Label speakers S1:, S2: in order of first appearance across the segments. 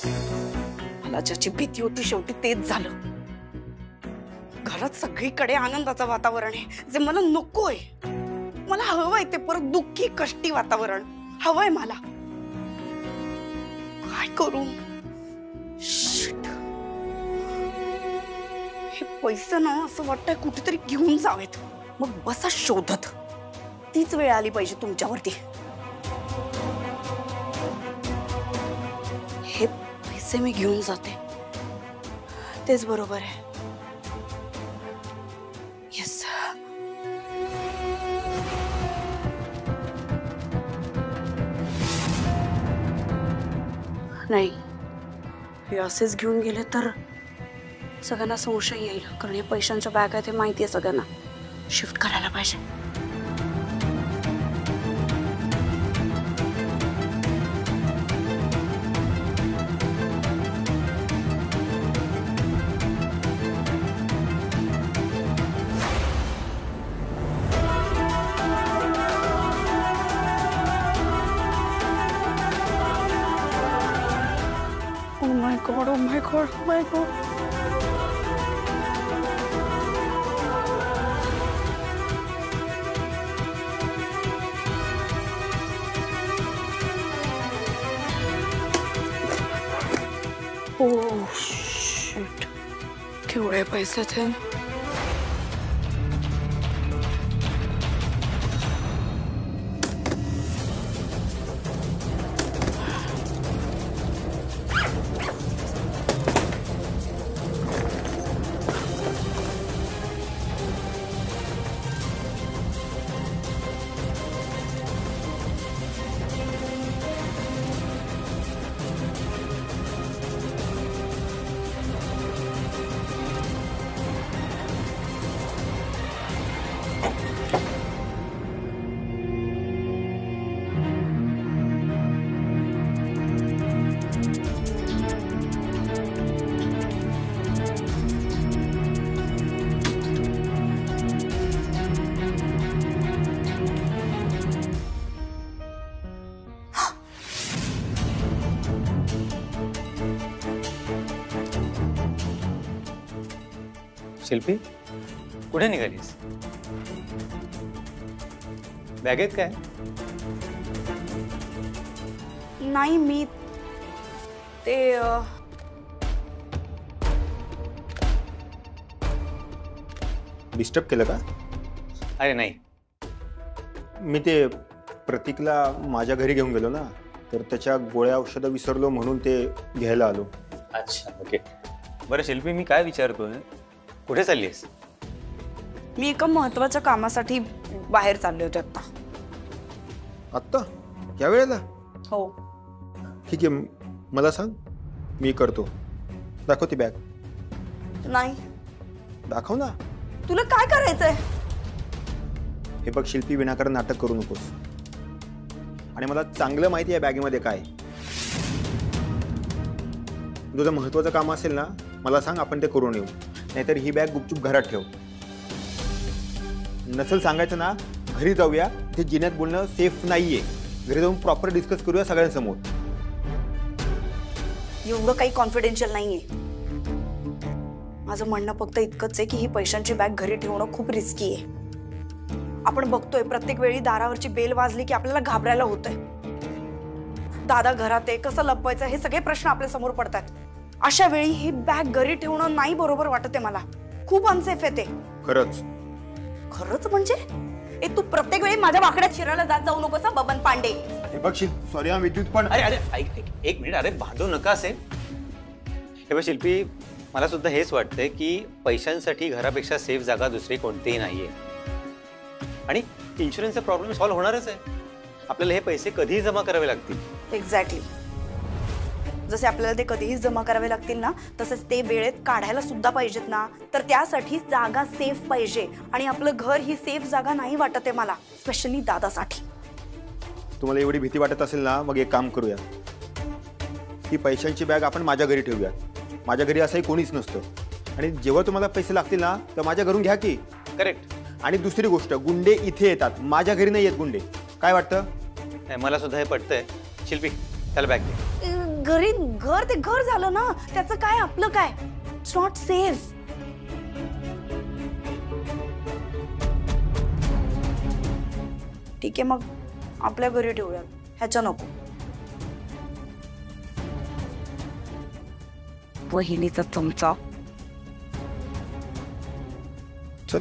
S1: मला ज्याची भीती होती शेवटी तेच झालं। घरात सगळीकडे आनंदाचं वातावरण आहे जे मला नकोय। मला हवंय ते परत दुःखी कष्टी वातावरण हवंय मला। काय करू? शिट, हे पैसे ना असं वाटतंय कुठेतरी घेऊन जावेत, मग बसा शोधत। तीच वेळ आली पाहिजे तुमच्यावरती। हे पैसे मी घेऊन जाते तेच बरोबर आहे। येस, नाही हे असेच घेऊन गेले तर सगळ्यांना संशय येईल, कारण हे पैशांच्या बॅग आहेत हे माहिती आहे सगळ्यांना। शिफ्ट करायला पाहिजे। Oh my God, oh my God, oh my God. Oh shit. केवढे पैसे थे?
S2: शिल्पी, कुठे निघालीस? बॅगेत काय?
S1: नाही मी ते
S3: डिस्टर्ब केलं का?
S2: अरे नाही,
S3: मी ते प्रतीकला माझ्या घरी घेऊन गेलो ना, तर त्याच्या गोळ्या औषधं विसरलो म्हणून ते घ्यायला आलो।
S2: अच्छा, ओके। बरं शिल्पी, मी काय विचारतोय, कुठे चाललीस?
S1: मी एका महत्त्वाच्या कामासाठी बाहेर चालले होते आता।
S3: आत्ता या वेळेला?
S1: हो।
S3: ठीक आहे, मला सांग, मी करतो। दाखव ती बॅग।
S1: नाही।
S3: दाखव ना।
S1: तुला काय करायचंय?
S3: हे बघ शिल्पी, विनाकारण नाटक करू नकोस। आणि मला चांगलं माहिती आहे बॅगेमध्ये काय। तुझं महत्त्वाचं काम असेल ना, मला सांग, आपण ते करून येऊ। नाहीतर ही बॅग गुपचूप घरात ठेव। नसेल सांगायचं ना, घरी जाऊया, ते जिन्यात बोलणं सेफ नाहीये। घरी जाऊन प्रॉपर डिस्कस करूया सगळ्यांसमोर।
S1: एवढं काही कॉन्फिडेन्शियल नाहीये। माझं म्हणणं फक्त इतकंच आहे की ही पैशांची बॅग घरी ठेवणं खूप रिस्की आहे। आपण बघतोय प्रत्येक वेळी दारावरची बेल वाजली की आपल्याला घाबरायला होतंय। दादा घरात आहे, कसं लपवायचं, हे सगळे प्रश्न आपल्या समोर पडतात। अशा वेळी ही बॅग घरी ठेवणं नाही बरोबर वाटत आहे मला। खूप अनसेफ आहे ते।
S3: खरंच?
S1: खरंच म्हणजे? तू प्रत्येक वेळी माझ्या वाकड्यात शिरायला जात जाऊ नकोस बबन पांडे।
S3: हे बघ सॉरी हा विद्युत, पण
S2: अरे अरे ऐक एक मिनिट, अरे भांडू नका असे। हे बघ शिल्पी, मला सुद्धा हेच वाटतंय की पैशांसाठी घरापेक्षा सेफ जागा दुसरी कोणतीही नाहीये। आणि इन्शुरन्सचा प्रॉब्लेम सॉल्व्ह होणारच आहे। आपल्याला हे पैसे कधीही जमा करावे लागतील।
S1: एक्झॅक्टली, जसे आपल्याला ते कधीही जमा करावे लागतील ना, तसेच ते वेळेत काढायला सुद्धा पाहिजेत ना। तर त्यासाठी जागा सेफ पाहिजे, आणि आपलं घर ही सेफ जागा नाही वाटत आहे मला, स्पेशली दादासाठी।
S3: तुम्हाला एवढी भीती वाटत असेल ना, मग एक काम करूया, ही पैशांची बॅग आपण माझ्या घरी ठेवूया। माझ्या घरी असंही कोणीच नसतं, आणि जेव्हा तुम्हाला पैसे लागतील ना, तर माझ्या घरून घ्या की।
S2: करेक्ट।
S3: आणि दुसरी गोष्ट, गुंडे इथे येतात, माझ्या घरी नाही येत गुंडे। काय वाटतं?
S2: मला सुद्धा हे पटतंय। शिल्पी, त्याला बॅग दे।
S1: घर ते घर झालं ना, त्याचं काय आपलं काय. It's not safe. ठीक आहे, मग आपल्या घरी ठेवूया, ह्याच्या नको. वहिनीचा चमचा.
S3: चल.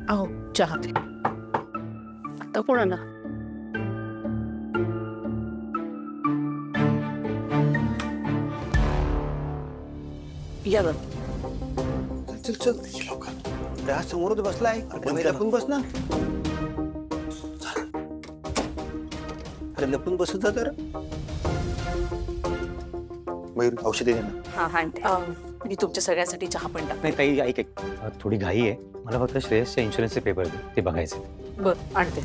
S4: अहो चहा दे. आता कोणाला? या ग.
S3: चल चल लवकर. त्या समोरच बसलाय. लपून बस ना. अरे लपून बसत जा तर. मयूर औषधे दे ना.
S4: हा आणते. मी तुमच्या सगळ्यांसाठी चहा पण टाक.
S2: नाही ताई, ऐक ऐक, थोडी घाई आहे मला. फक्त श्रेयसच्या इन्शुरन्सचे पेपर दे, ते बघायचे.
S4: बर आणते.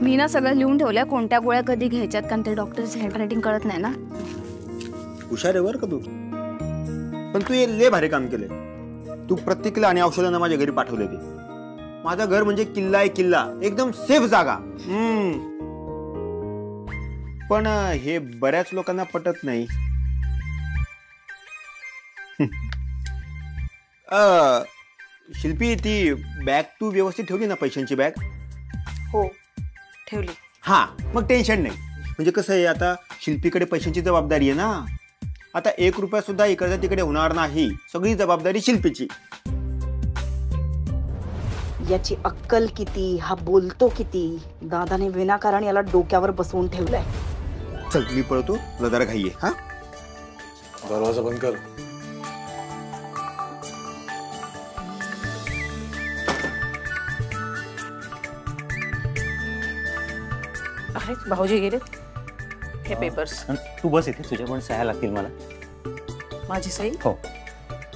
S5: मी ना सगळं लिहून ठेवलंय, कोणत्या गोळ्या कधी घ्यायच्यात, कारण ते डॉक्टरचं हँडरायटिंग कळत नाही ना.
S3: हुशार आहे बरं का तू. पण तू हे लय भारी काम केलंय. तू प्रत्येकीला आणि औषधांना माझ्या घरी पाठवले ते. माझं घर म्हणजे किल्ला आहे, किल्ला. एकदम सेफ जागा. पण हे बऱ्याच लोकांना पटत नाही. शिल्पी, ती बॅग तू व्यवस्थित ठेवली ना, पैशांची बॅग?
S1: हो, ठेवली.
S3: हा, मग टेन्शन नाही. म्हणजे कसं आहे, आता शिल्पीकडे पैशांची जबाबदारी आहे ना. आता 1 रुपया सुद्धा इकडच्या तिकडे होणार नाही. सगळी जबाबदारी शिल्पीची.
S1: याची अक्कल किती, हा बोलतो किती. दादाने विनाकारण याला डोक्यावर बसवून ठेवलंय.
S3: चल मी पळतो, तुला जरा घाई आहे. हा,
S6: दरवाजा बंद कर.
S4: अरे भाऊजी गेले. हे पेपर्स.
S2: तू बस इथे, तुझ्या पण सह्या लागतील मला.
S4: माझी सही.
S2: हो,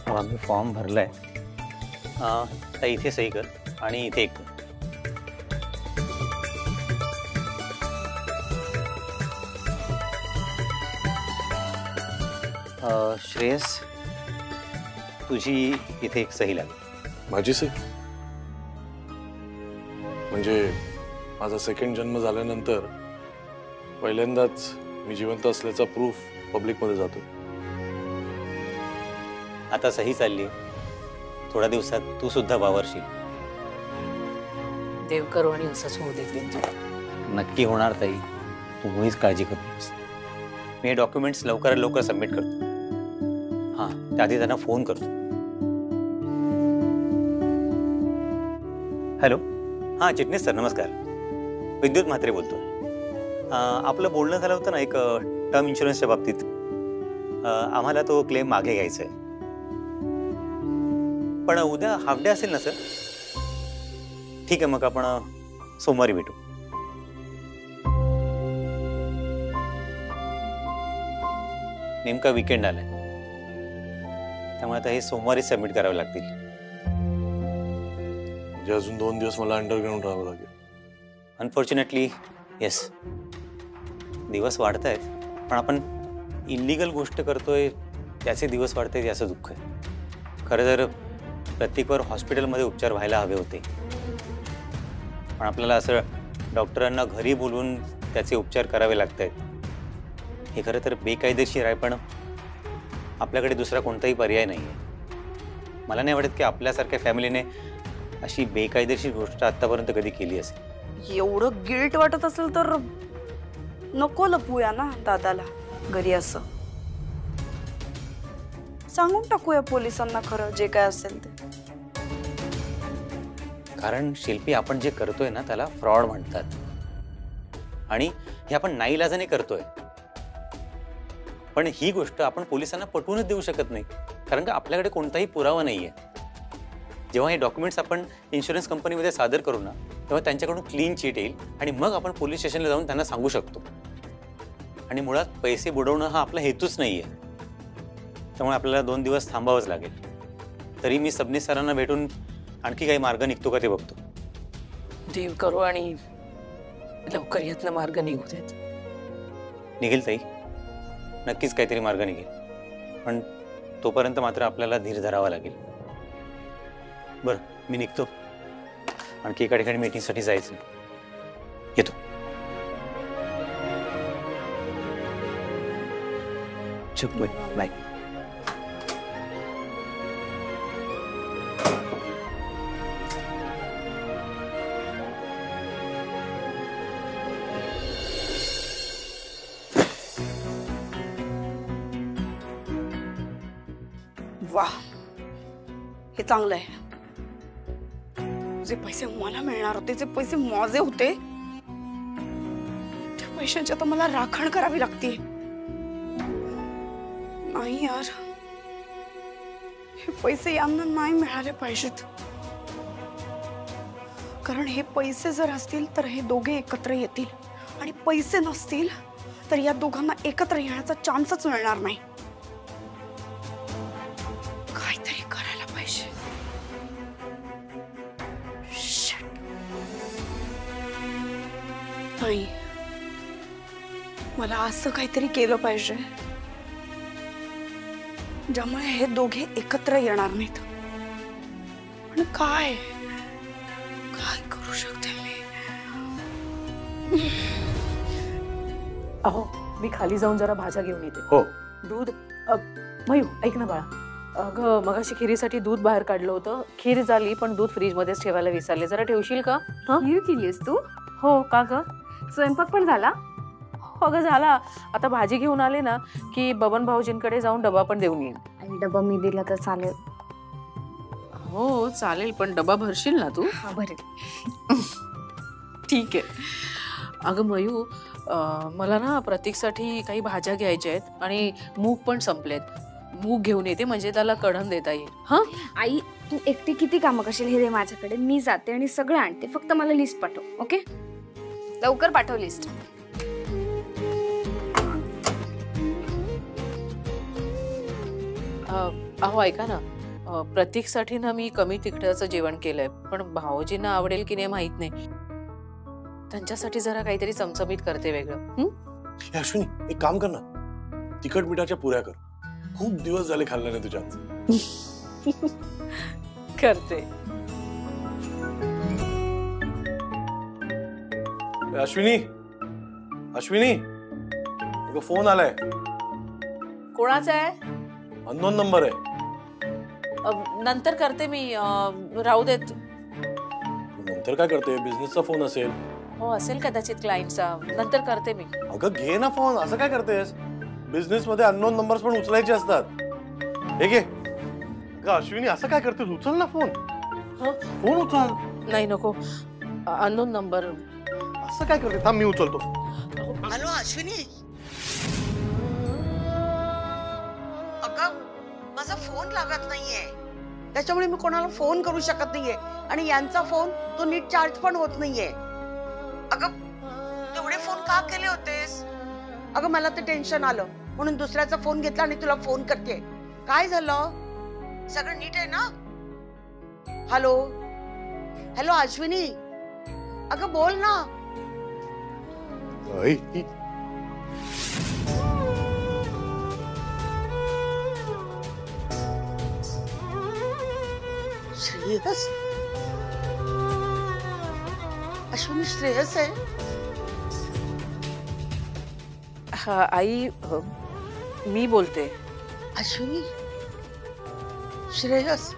S2: आम्ही फॉर्म भरलाय. तर इथे सही कर आणि इथे एक कर. श्रेयस, तुझी इथे एक सही लागेल.
S6: माझी सही? म्हणजे माझा सेकंड जन्म झाल्यानंतर पहिल्यांदाच मी जिवंत असल्याचा प्रूफ पब्लिकमध्ये जातो.
S2: आता सही चालली, थोड्या दिवसात तू सुद्धा वावरशील.
S4: देव करो आणि असंच होऊ देत.
S2: नक्की होणार ताई, तू मुळीच काळजी करू नकोस. मी हे डॉक्युमेंट्स लवकरात लवकर सबमिट करतो. हां, त्याआधी त्यांना फोन करतो. हॅलो. हां चिटणीस सर, नमस्कार. विद्युत म्हात्रे बोलतो. आपलं बोलणं झालं होतं ना एक टर्म इन्शुरन्सच्या बाबतीत. आम्हाला तो क्लेम मागे घ्यायचा आहे. पण उद्या हाफ डे असेल ना सर? ठीक आहे, मग आपण सोमवारी भेटू. नेमका वीकेंड आलाय, त्यामुळे आता हे सोमवारी सबमिट करावे लागतील.
S6: म्हणजे अजून 2 दिवस मला अंडरग्राऊंड राहावं लागेल.
S2: Unfortunately yes. दिवस वाढत आहेत, पण आपण इलिगल गोष्ट करतोय त्याचे दिवस वाढत आहेत याचं दुःख आहे. खरं तर प्रत्येकवर हॉस्पिटलमध्ये उपचार व्हायला हवे होते, पण आपल्याला असं डॉक्टरांना घरी बोलवून त्याचे उपचार करावे लागत आहेत. हे खरं तर बेकायदेशीर आहे, पण आपल्याकडे दुसरा कोणताही पर्याय नाही आहे. मला नाही वाटत की आपल्यासारख्या फॅमिलीने अशी बेकायदेशीर गोष्ट आतापर्यंत कधी केली असेल.
S1: एवढं गिल्ट वाटत असेल तर नको लपूया ना दादाला घरी. असं सांगून टाकूया पोलिसांना खरं जे काय असेल ते.
S2: कारण शिल्पी, आपण जे करतोय ना त्याला फ्रॉड म्हणतात, आणि हे आपण नाईलाजाने करतोय. पण ही गोष्ट आपण पोलिसांना पटवूनच देऊ शकत नाही, कारण का आपल्याकडे कोणताही पुरावा नाहीये. जेव्हा हे डॉक्युमेंट्स आपण इन्शुरन्स कंपनीमध्ये सादर करू ना, तेव्हा त्यांच्याकडून क्लीन चिट येईल आणि मग आपण पोलीस स्टेशनला जाऊन त्यांना सांगू शकतो. आणि मुळात पैसे बुडवणं हा आपला हेतूच नाहीये. त्यामुळे आपल्याला 2 दिवस थांबावंच लागेल. तरी मी सबनीस सरांना भेटून आणखी काही मार्ग निघतो का ते बघतो.
S4: देव करो आणि लवकर यातनं मार्ग निघू देत.
S2: निघेल ताई, नक्कीच काहीतरी मार्ग निघेल. पण तोपर्यंत मात्र आपल्याला धीर धरावा लागेल. बरं, मी निघतो, आणखी एका ठिकाणी मीटिंगसाठी जायचं. येतो. चुप बाय.
S1: वाह, हे चांगलं आहे. जे पैसे मला मिळणार होते, जे पैसे माझे होते, त्या पैशांची आता मला राखण करावी लागते. नाही यार, हे पैसे यांना नाही मिळाले पाहिजेत. कारण हे पैसे जर असतील तर हे दोघे एकत्र येतील, आणि पैसे नसतील तर या दोघांना एकत्र येण्याचा चान्सच मिळणार नाही. काहीतरी करायला पाहिजे. नाही, मला असं काहीतरी केलं पाहिजे ज्यामुळे हे दोघे एकत्र येणार नाहीत. पण काय काय करू शकते मी?
S4: अहो, मी खाली जाऊन जरा भाज्या घेऊन येते.
S2: हो.
S4: दूध मयू, ऐक ना बाळा. अगं, मगाशी खिरीसाठी दूध बाहेर काढलं होतं. खीर झाली, पण दूध फ्रीज मध्येच ठेवायला विसरले. जरा ठेवशील का?
S5: खीर केलीस तू?
S4: हो. का ग?
S5: स्वयंपाक पण झाला?
S4: हो ग, झाला. आता भाजी घेऊन आले ना की बबन भाऊजींकडे जाऊन डबा पण देऊन येईन.
S5: आणि डबा मी दिला तर चालेल?
S4: हो चालेल, पण डबा भरशील ना तू?
S5: हा, बरे.
S4: ठीक आहे. अगं मयू, मला ना प्रतीकसाठी काही भाज्या घ्यायच्या आहेत आणि मूग पण संपलेत. मूग घेऊन येते, म्हणजे त्याला कढण देता येईल. हा
S5: आई, तू एकटी किती कामं करशील? हे दे माझ्याकडे, मी जाते आणि सगळं आणते. फक्त मला लिस्ट पाठव. ओके, लवकर पाठव लिस्ट.
S4: अहो ऐका ना, प्रतीकसाठी ना मी कमी तिखटाचं जेवण केलंय, पण भाऊजींना आवडेल की नाही माहित नाही. त्यांच्यासाठी जरा काहीतरी चमचमीत करते वेगळं.
S6: अश्विनी, एक काम कर ना, तिखट मिठाच्या पुऱ्या कर. खूप दिवस झाले खाल्ल्या नाही तुझ्यात.
S4: करते.
S6: अश्विनी, अश्विनी, फोन आलाय.
S4: कोणाचा आहे?
S6: अननोन नंबर आहे.
S4: नंतर करते मी. राहू देत.
S6: नंतर काय करते? बिझनेसचा फोन असेल.
S4: हो, असेल कदाचित क्लायंटचा. नंतर करते मी.
S6: अगं घे ना फोन. असं काय करतेस? बिझनेस मध्ये अननोन नंबर्स पण उचलायचे असतात. हे घे. अगं अश्विनी, असं काय करतेस? उचल ना फोन. फोन उचल.
S4: नाही, नको. Unknown number.
S6: असं काय करते? थांब, मी उचलतो.
S7: हॅलो अश्विनी. अगं, माझा फोन लागत नाहीये, त्याच्यामुळे मी कोणाला फोन करू शकत नाहीये. आणि यांचा फोन तो नीट चार्ज पण होत नाहीये. अगं, तेवढे फोन का केले होतेस? अगं, मला ते टेन्शन आलं म्हणून दुसऱ्याचा फोन घेतला आणि तुला फोन करते. काय झालं? सगळं नीट आहे ना? हॅलो हॅलो अश्विनी, अगं बोल ना. श्रेयस? अश्विनी, श्रेयस आहे?
S4: हा आई, मी बोलते.
S7: अश्विनी, श्रेयस,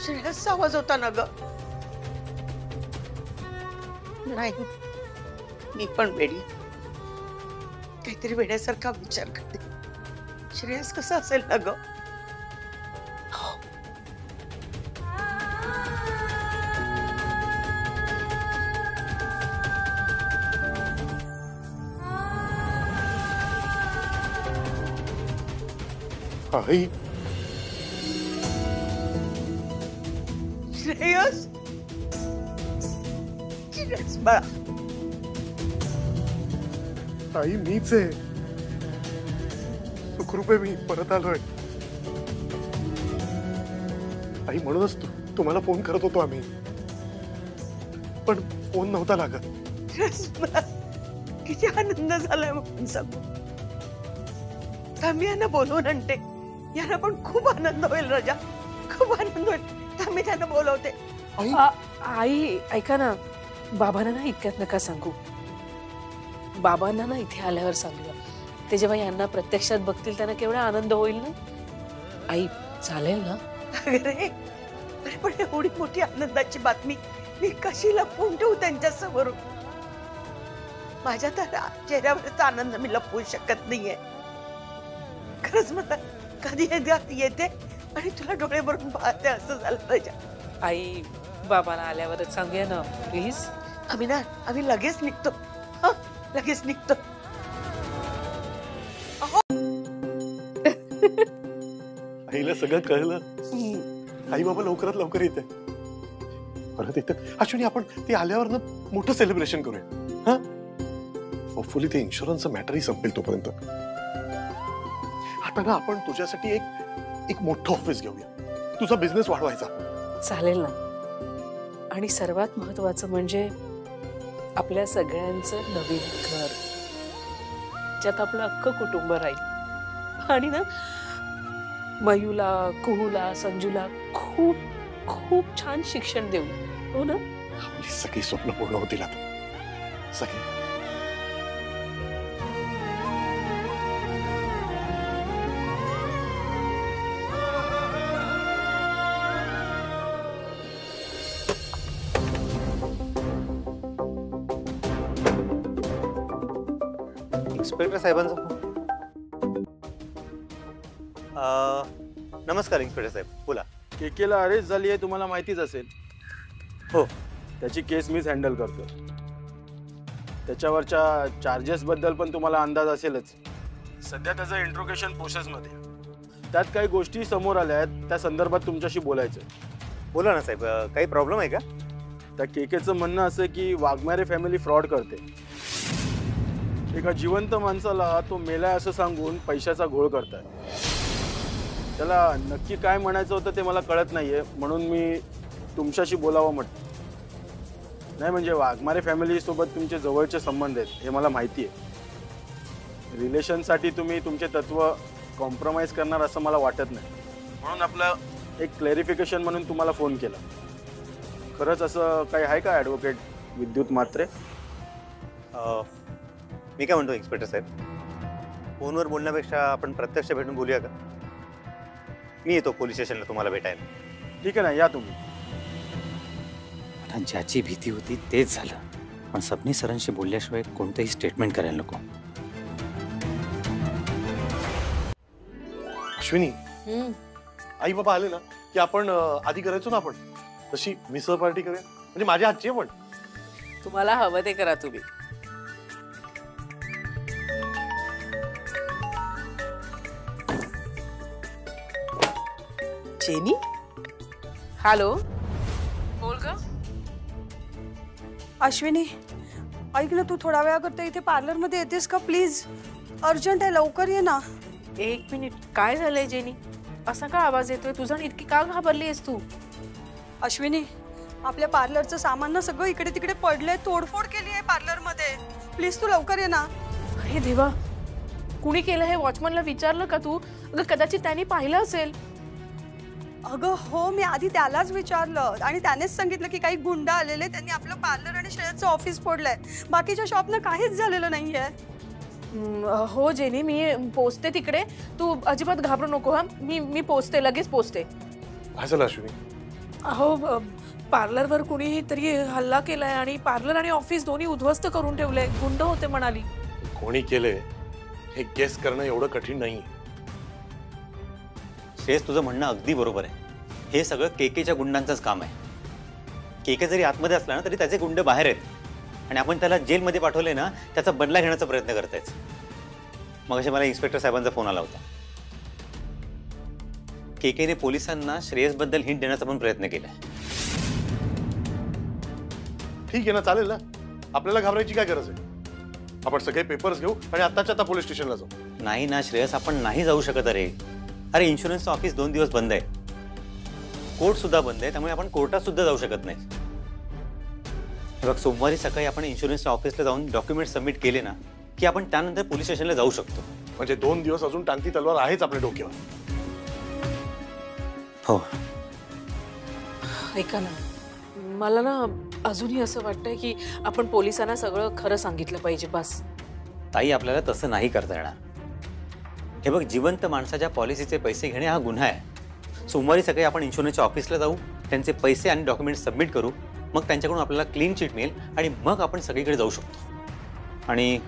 S7: श्रेयसचा आवाज होता ना ग? नाही, मी पण वेडी, काहीतरी वेड्यासारखा विचार करते. श्रेयस कसा असेल ना ग?
S6: आई,
S7: श्रेयस, श्रेयस बाळा.
S6: आई मीच आहे. सुखरूप आहे, मी परत आलोय. आई, म्हणूनच तुम्हाला फोन करत होतो आम्ही, पण फोन नव्हता लागत.
S7: श्रेयस मला किती आनंद झालाय म्हणून सांगू. थांब, यांना बोलवून आणते. यांना पण खूप आनंद होईल राजा, खूप आनंद होईल. मी त्यांना बोलवते.
S4: आई ऐका ना, बाबांना ना इतक्यात नका सांगू. बाबांना ना इथे आल्यावर सांगूया. ते जेव्हा यांना प्रत्यक्षात बघतील त्यांना केवढा आनंद होईल ना. आई चालेल ना?
S7: अरे पण एवढी मोठी आनंदाची बातमी मी कशी लपवून ठेवू त्यांच्या समोर? माझ्या तर चेहऱ्यावरचा आनंद मी लपवू शकत नाहीये. खरंच मला कधी येते आणि तुला डोळे भरून पाहते असं झालं पाहिजे.
S4: आई बाबांना आल्यावरच सांगूया ना प्लीज.
S7: आम्ही लगेच निघतो. हं, लगेच निघतो.
S6: आईला सगळं कळलं. आई बाबा लवकरात लवकर येते. परत येतं. अश्विनी आपण ते आल्यावर ना मोठं सेलिब्रेशन करूया. हा होपफुली ते इन्शुरन्सचं मॅटरही संपेल तोपर्यंत. आता ना आपण तुझ्यासाठी एक मोठं ऑफिस घेऊया. तुझा बिझनेस वाढवायचा.
S4: चालेल ना. आणि सर्वात महत्वाचं म्हणजे आपल्या सगळ्यांचं नवीन घर ज्यात आपलं अख्खं कुटुंब राहील. आणि ना मयूला, कुहूला, संजूला खूप खूप छान शिक्षण देऊ. हो ना?
S6: आपली सगळी स्वप्न पूर्ण होतील आता. सगळी.
S2: इन्स्पेक्टर साहेबांचा फोन. नमस्कार इन्स्पेक्टर साहेब, बोला.
S8: केकेला अरेस्ट झाली आहे तुम्हाला माहितीच असेल.
S2: हो.
S8: त्याची केस मीच हँडल करतो. त्याच्यावरच्या चार्जेस बद्दल पण तुम्हाला अंदाज असेलच. सध्या त्याचं इंट्रोगेशन प्रोसेसमध्ये. त्यात काही गोष्टी समोर आल्या आहेत, त्या संदर्भात तुमच्याशी बोलायचं.
S2: बोला ना साहेब, काही प्रॉब्लेम आहे का?
S8: त्या केकेचं म्हणणं असं की वाघमारे फॅमिली फ्रॉड करते. एका जिवंत माणसाला तो मेलाय असं सांगून पैशाचा घोळ करताय. त्याला नक्की काय म्हणायचं होतं ते मला कळत नाहीये, म्हणून मी तुमच्याशी बोलावं म्हटलं. नाही म्हणजे वाघमारे फॅमिली सोबत तुमचे जवळचे संबंध आहेत हे मला माहिती आहे. रिलेशनसाठी तुम्ही तुमचे तत्व कॉम्प्रोमाइज करणार असं मला वाटत नाही, म्हणून आपलं एक क्लॅरिफिकेशन म्हणून तुम्हाला फोन केला. खरंच असं काही आहे का ॲडव्होकेट विद्युत म्हात्रे?
S2: मी काय म्हणतो इन्स्पेक्टर साहेब, फोनवर बोलण्यापेक्षा आपण प्रत्यक्ष भेटून बोलूया का? मी येतो पोलीस स्टेशनला तुम्हाला भेटायला.
S8: ठीक आहे ना, या तुम्ही.
S2: मला ज्याची भीती होती तेच झालं, पण सबनी सरांशी बोलल्याशिवाय कोणतंही स्टेटमेंट करायला नको.
S6: अश्विनी, आई बाबा आले ना की आपण आधी करायचो ना आपण तशी मिसळ पार्टी करूया. म्हणजे माझ्या हातची पण.
S4: तुम्हाला हवं ते करा तुम्ही. Jenny, hello. बोल ग.
S1: अश्विनी ऐक ना, तू थोडा वेळाकरता इथे पार्लर मध्ये येतेस का प्लीज? अर्जंट आहे, लवकर ये ना.
S4: एक मिनिट, काय झालंय जेनी? असा का आवाज येतोय तुझा? इतकी का घाबरली आहेस तू?
S1: अश्विनी, आपल्या पार्लरचं सामान ना सगळं इकडे तिकडे पडलंय, तोडफोड केली आहे पार्लर मध्ये. प्लीज तू लवकर ये ना.
S4: अरे देवा, कुणी केलं हे? वॉचमनला विचारलं का तू? अगं कदाचित त्यांनी पाहिलं असेल.
S1: अगं हो, मी आधी त्यालाच विचारलं आणि त्यानेच सांगितलं की काही गुंड आलेले, त्यांनी आपलं पार्लर आणि श्रेयसचं ऑफिस फोडलंय. बाकीच्या शॉपनं काहीच झालेलं नाहीये.
S4: हो जेनी, मी पोचते तिकडे. तू अजिबात घाबरू नको. हा, मी पोचते, लगेच पोचते.
S6: काय झालं अश्विनी?
S4: अहो, पार्लरवर कुणीही तरी हल्ला केलाय आणि पार्लर आणि ऑफिस दोन्ही उद्ध्वस्त करून ठेवलंय. गुंड होते म्हणाली.
S6: कोणी केलंय हे गेस करणं एवढं कठीण नाही.
S2: श्रेयस, तुझं म्हणणं अगदी बरोबर आहे. हे सगळं केकेच्या गुंडांचंच काम आहे. केके जरी आतमध्ये असला ना तरी त्याचे गुंड बाहेर आहेत आणि आपण त्याला जेलमध्ये पाठवलंय ना, त्याचा बदला घेण्याचा प्रयत्न करतायच. मगाशी मला इन्स्पेक्टर साहेबांचा फोन आला होता. केकेने पोलिसांना श्रेयसबद्दल हिंट देण्याचा पण प्रयत्न केलाय.
S6: ठीक आहे ना, चालेल ना. आपल्याला घाबरायची काय गरज आहे? आपण सगळे पेपर्स घेऊ आणि आत्ताच्या आता पोलीस स्टेशनला जाऊ.
S2: नाही ना श्रेयस, आपण नाही जाऊ शकत. अरे इन्शुरन्सचं ऑफिस 2 दिवस बंद आहे. कोर्ट सुद्धा बंद आहे, त्यामुळे आपण कोर्टात सुद्धा जाऊ शकत नाही. बघ, सोमवारी सकाळी आपण इन्शुरन्सच्या ऑफिसला जाऊन डॉक्युमेंट सबमिट केले ना की आपण त्यानंतर पोलीस स्टेशनला जाऊ शकतो.
S6: म्हणजे 2 दिवस अजून टांगती तलवार आहेच आपल्या डोक्यावर.
S2: हो,
S4: ऐका ना, मला ना अजूनही असं वाटतंय की आपण पोलिसांना सगळं खरं सांगितलं पाहिजे. बस.
S2: ताई, आपल्याला तसं नाही करता येणार. हे बघ, जिवंत माणसाच्या पॉलिसीचे पैसे घेणे हा गुन्हा आहे. सोमवारी सकाळी आपण इन्शुरन्सच्या ऑफिसला जाऊ, त्यांचे पैसे आणि डॉक्युमेंट सबमिट करू, मग त्यांच्याकडून आपल्याला क्लीन चिट मिळेल आणि मग आपण सगळीकडे जाऊ शकतो. आणि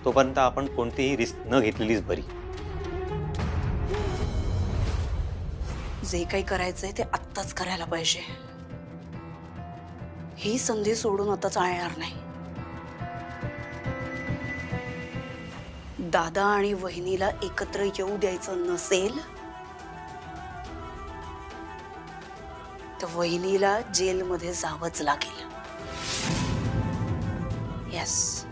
S2: तोपर्यंत आपण कोणतीही रिस्क न घेतलेलीच बरी.
S1: जे काही करायचंय ते आत्ताच करायला पाहिजे. ही संधी सोडून आता चालणार नाही. दादा आणि वहिनीला एकत्र येऊ द्यायचं नसेल तर वहिनीला जेलमध्ये जावंच लागेल. येस.